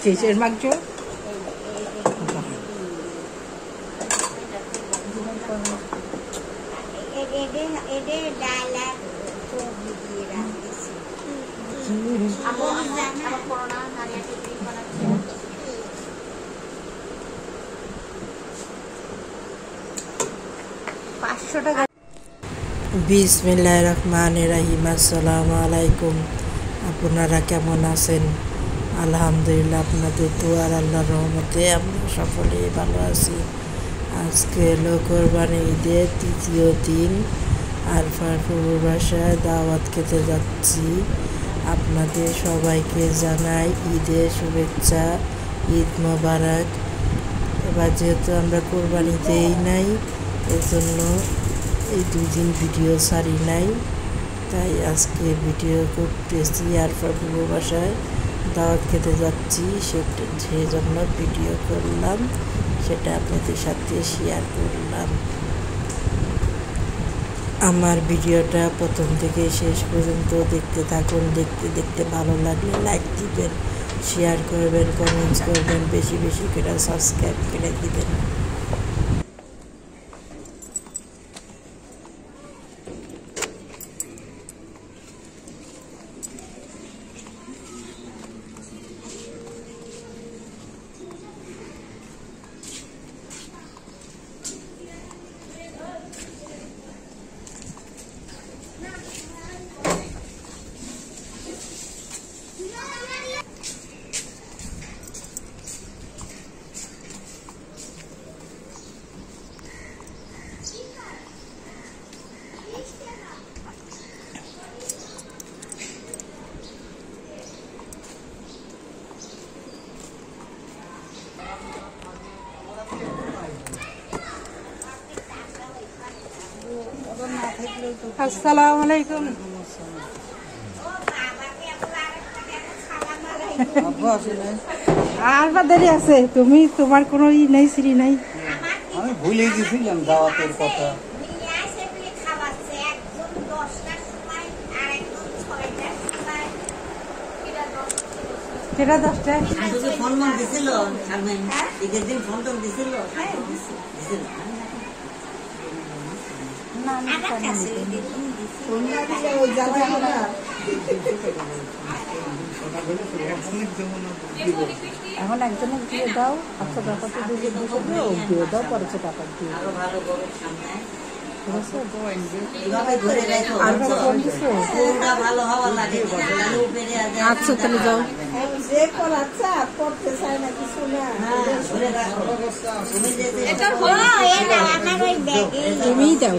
চিজের মাংস বিসমিল্লাহির রহমানির রহিম। আসসালামু আলাইকুম। আপনারা কেমন আছেন? আলহামদুলিল্লাহ, আপনাদের দোয়ার আল্লাহর রহমতে আমরা সকলেই ভালো আছি। আজকে হলো কোরবানি ঈদের তৃতীয় দিন। আরফার ফুফুর বাসায় দাওয়াত খেতে যাচ্ছি। আপনাদের সবাইকে জানাই ঈদের শুভেচ্ছা, ঈদ মোবারক। এবার যেহেতু আমরা কোরবানি দেই নাই, এর জন্য এই 2 দিন ভিডিও ছাড়ি নাই, তাই আজকে ভিডিও করতেছি। আরফার ফুফুর বাসায় দাওয়াত খেতে যাচ্ছি, সেই জন্য ভিডিও করলাম, সেটা আপনাদের সাথে শেয়ার করলাম। আমার ভিডিওটা প্রথম থেকে শেষ পর্যন্ত দেখতে থাকুন। দেখতে দেখতে ভালো লাগলে লাইক দিবেন, শেয়ার করবেন, কমেন্টস করবেন, বেশি বেশি করে সাবস্ক্রাইব করে দিবেন। আসসালামু আলাইকুম। আর দেরি আছে, তুমি তোমার কোনো ই নাই, সিঁড়ি নাই। আমি ভুলে গেছিলাম দাওয়াতের কথা। সেটা 10টায় ফোন দিছিল, ঈদের দিন ফোন টোন দিছিল। এখন একজনের দিয়ে দাও, 800 টাকা দিয়ে দাও, পরে টাকা দিয়ে আচ্ছা, তাহলে যাও। তুমিই দাও।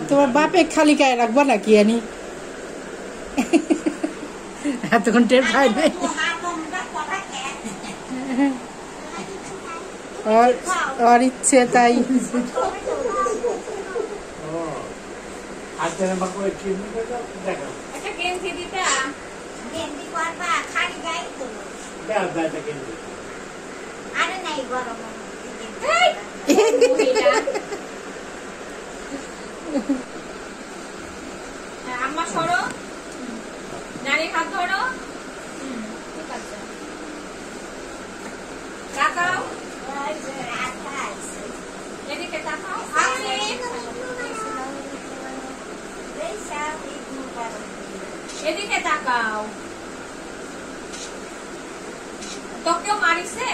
তোমার বাপে খালি গায়ে রাখবো নাকি আনি? এতক্ষণ টের পাইবে। ওর ইচ্ছে তাই। আম্মা সরো, নারীর হাত ধরো, ঠিক আছে, তাকাও, এদিকে তাকাও, এদিকে তাকাও। তোকেও মারিছে?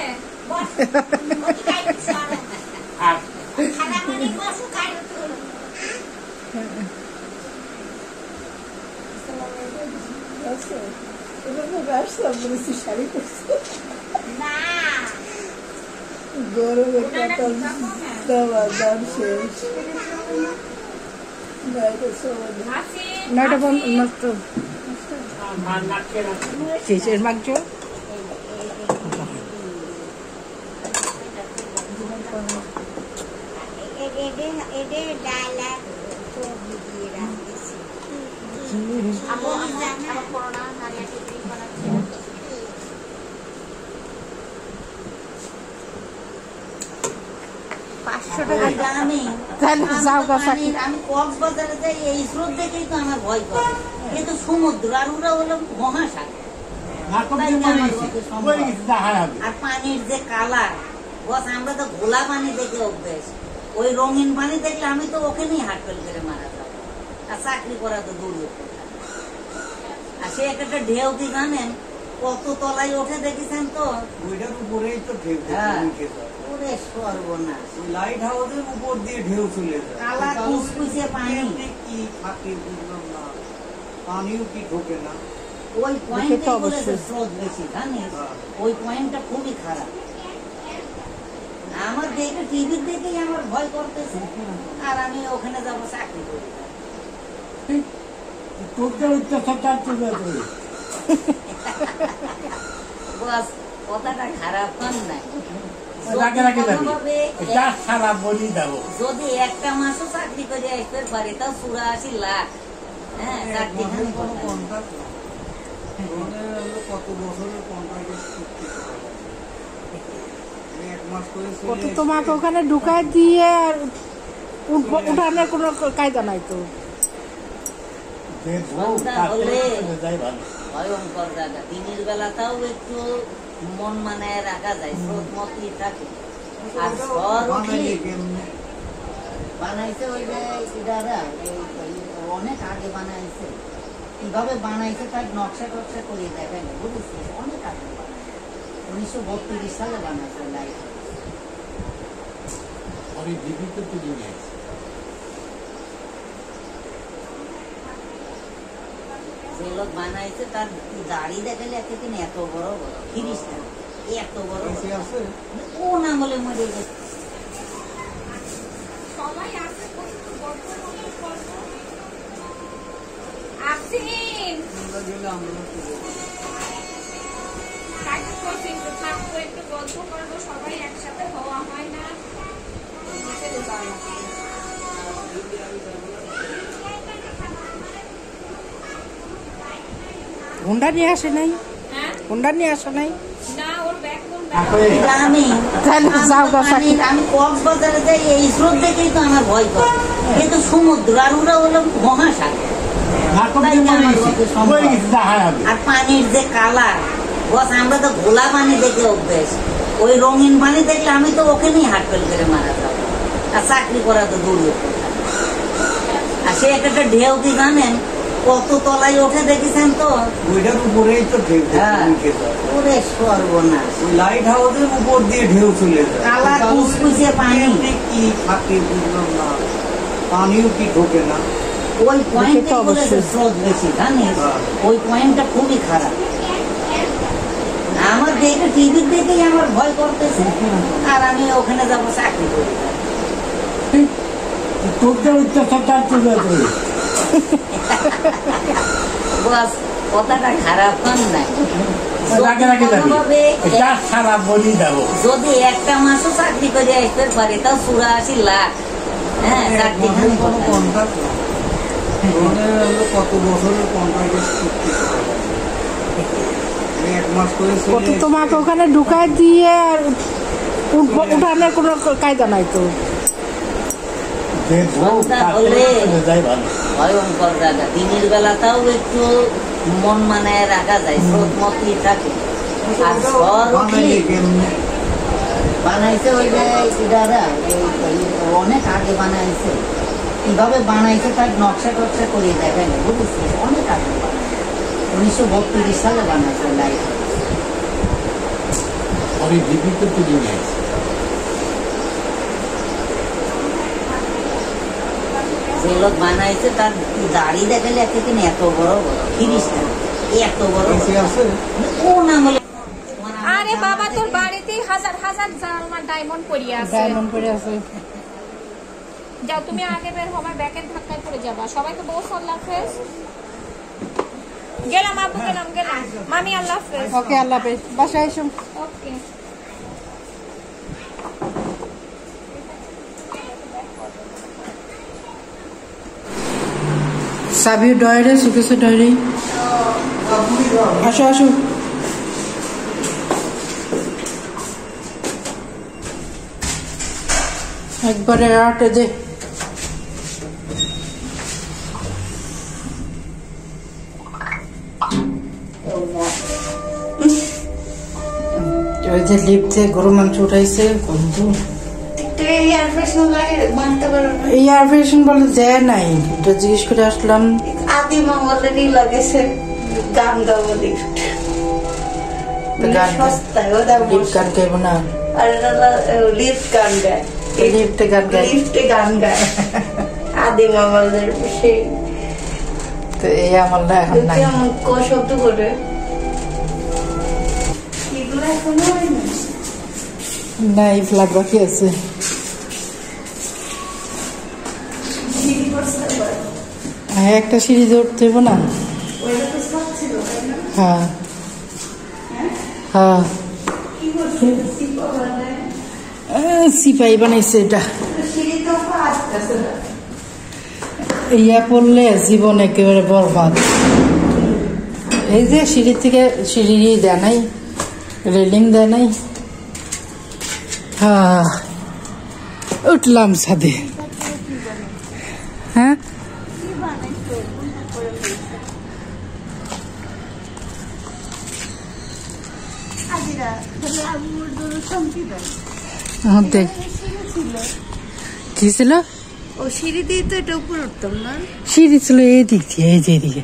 গরমের কথা দাম শেষ। 9টা 50 মাত্র। শেষের মাংস আমি কক্সবাজারে যাই এই স্রোত দেখেই তো আমার ভয় করে, কিন্তু সমুদ্র আর ওরা হলো মহাসাগর। আর পানির যে কালার, বস আমরা তো ঘোলা পানি দেখে অভ্যেস, ওই রঙিন পানি দেখলে আমি তো ওখানেই হাটফেল করে মারা যাবো। আর চাকরি করা তো দূর। আর সে একটা ঢেউ কি জানেন কত তলায় ওঠে দেখেছেন তো? ওইটার উপরেই তো ঢেউ ওরে সর্বনাশ, লাইট হাউসের উপর দিয়ে ঢেউ চলে যায়। কালা কুচকুচে পানি, কি থাকে বুঝলাম না, পানিও কি ঢোকে না। ওই পয়েন্টে বলেছে স্রোত বেশি, জানিস? ওই পয়েন্টটা খুবই খারাপ। আমার দেখে টিভি দেখেই আমার ভয় করতেছে, আর আমি ওখানে যাবো চাকরি করি। বস কথাটা খারাপ কম নাই, যদি একটা মাসও চাকরি করে আসতে পারে তাও 84 লাখ। হ্যাঁ, চাকরি কত বছরের কন্ট্রাক্ট, তোমাকে ওখানে ঢুকায় দিয়ে আর উঠানোর কোনো কায়দা নাই তো। ভয়ঙ্কর জায়গা, দিনের বেলাটাও একটু মন মানায় রাখা যায়, স্রোত মতই থাকে। আর বানাইছে ওই যে অনেক আগে বানাইছে, কিভাবে বানাইছে তার নকশা টকশা করে দেখেন, বুঝেছি অনেক আগে বানাইছে, 1932 সালে বানাইছে লাইট। যে লোক বানাইছে তার দাড়ি দেখালে এত বড় বড় খিরিস্তা, এত বড় কোন আঙুলে মরে গেছে। সবাই আছে একটু গল্প করবো, সবাই একসাথে হওয়া হয় না। হুন্ডা নিয়ে আসে নাই? হুন্ডা নিয়ে আসে নাই? আমি কক্সবাজারে যাই এই স্রোত দেখেই তো আমার ভয় করে, কিন্তু সমুদ্র আর ওরা হলো মহাসাগর। আর পানির যে কালার, বস আমরা তো ঘোলা পানি দেখে অভ্যেস, ওই রঙিন পানি দেখলে আমি তো ওখানেই হাটফেল করে মারা যাবো। আর চাকরি করা তো দূর। আর সে একটা ঢেউ কি জানেন কত তলায় ওঠে দেখেছেন তো? ওইটার উপরেই তো ঢেউ। ওরে সর্বনাশ, লাইট হাউসের উপর দিয়ে ঢেউ চলে যায়। কালা কুচকুচে পানি, কি থাকে বুঝলাম না, পানিও কি ঢোকে না। ওই পয়েন্টে বলেছে স্রোত বেশি, জানিস? ওই পয়েন্টটা খুবই খারাপ। আমার দেখে টিভি দেখেই আমার ভয় করতেছে, আর আমি ওখানে যাবো চাকরি করি। বস কথাটা খারাপ কম নাই, যদি একটা মাসও চাকরি করে আসতে পারে তাও 84 লাখ। হ্যাঁ, চাকরি কত বছরের কন্ট্রাক্ট, তোমাকে ওখানে ঢুকায় দিয়ে আর উঠানোর কোনো কায়দা নাই তো। ভয়ঙ্কর জায়গা, দিনের বেলাটাও একটু মন মানায় রাখা যায়, স্রোত মতই থাকে। আর বানাইছে ওই যে অনেক আগে বানাইছে, কিভাবে বানাইছে তার নকশা টকশা করে দেখেন, বুঝেছি অনেক আগে বানাইছে, 1932 সালে বানাইছে লাইট। যে লোক বানাইছে তার দাড়ি দেখালে এত বড় বড় খিরিস্তা, এত বড় কোন আঙুলে। আরে বাবা, তোর বাড়িতেই হাজার হাজার ডায়মন্ড পড়িয়া আছে। যাও তুমি আগে বের হও, আমার ব্যাকের ধাক্কায় পড়ে যাবা। সবাইকে বলছো আল্লাহ হাফেজ। গেলাম আপু, গেলাম মামি, আল্লাহ হাফেজ। ওকে, আল্লাহ হাফেজ, বাসায় এসো। ওকে। সাবি ডয়ারে সুকেছে ডয়ারে আসো আসো। একবারে আটে দে। ওই যে লিফটে গরু মাংস উঠাইছে গন্ধ। এয়ার ফ্রেশন বলে দেয় নাই, এটা জিজ্ঞেস করে আসলাম। আদি মামাদেরই লাগেছে গান গাবো লিফট, সস্তায় ওটা লিফট গান গাইব না, আর লিফট গান গায়, লিফটে গান গাই, লিফটে গান গায় আদি মামাদের সেই। তো এই আমলটা এখন নাই। কেমন শব্দ করে এগুলো এখনো হয় না। নাই, ফ্ল্যাগ বাকি আছে। হ্যাঁ, একটা সিঁড়ি উঠতে হইব না। হ্যাঁ হ্যাঁ, সিপাই বানাইছে এটা। ইয়া পড়লে জীবন একেবারে বরবাদ। এই যে সিঁড়ি থেকে সিঁড়ি দেয় নাই, রেলিং দেয় নাই। হ্যাঁ, উঠলাম ছাদে। হ্যাঁ, দেখ কি ছিল। ও সিঁড়ি দিয়ে তো এটা উপরে উঠতাম না, সিঁড়ি ছিল এই দিক দিয়ে, এই যে এদিকে।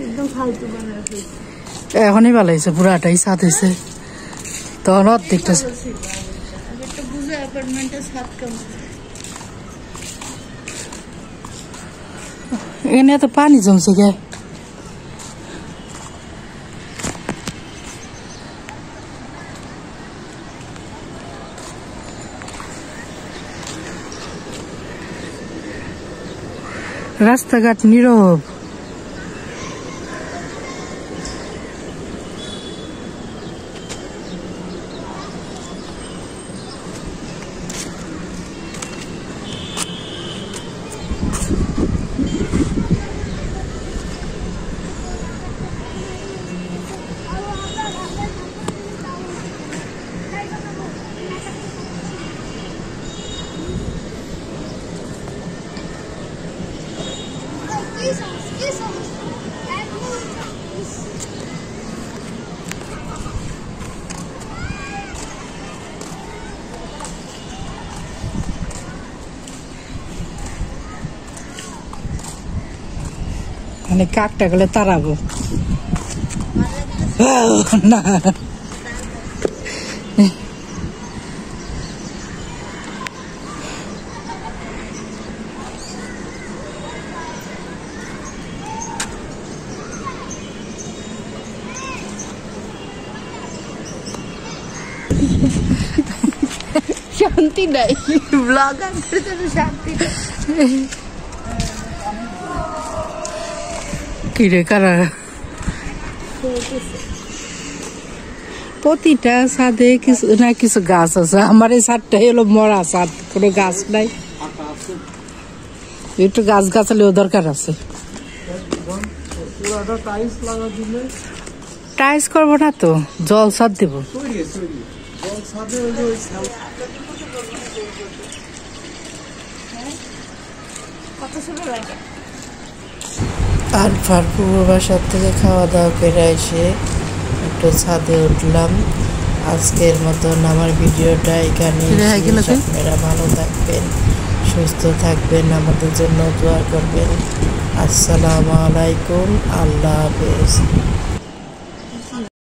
একদম ফালতু বানায় ফেলছে। এখনই ভালো হয়েছে, পুরাটাই ছাদ হয়েছে। তখন অর্ধেকটা বুঝে অ্যাপার্টমেন্টের ছাদ কেমন। এখানে এত পানি জমছে গে। রাস্তাঘাট নীরব। মানে কাকটা গেলে তাড়াবো না। শান্তি নাই, ব্লগার শান্তি নাই। কিরে কারা প্রতিটা ছাদে কিছু না কিছু গাছ আছে। আমার এই ছাদটাই হলো মরা ছাদ, কোনো গাছ নাই। একটু গাছ গাছালেও দরকার আছে। টাইলস করবো না তো, জল ছাদ দেবো। আর পূর্ব বাসার থেকে খাওয়া দাওয়া করে এসে একটু ছাদে উঠলাম। আজকের মতন আমার ভিডিওটা এখানে। আপনারা ভালো থাকবেন, সুস্থ থাকবেন, আমাদের জন্য দোয়া করবেন। আসসালামু আলাইকুম, আল্লাহ হাফেজ।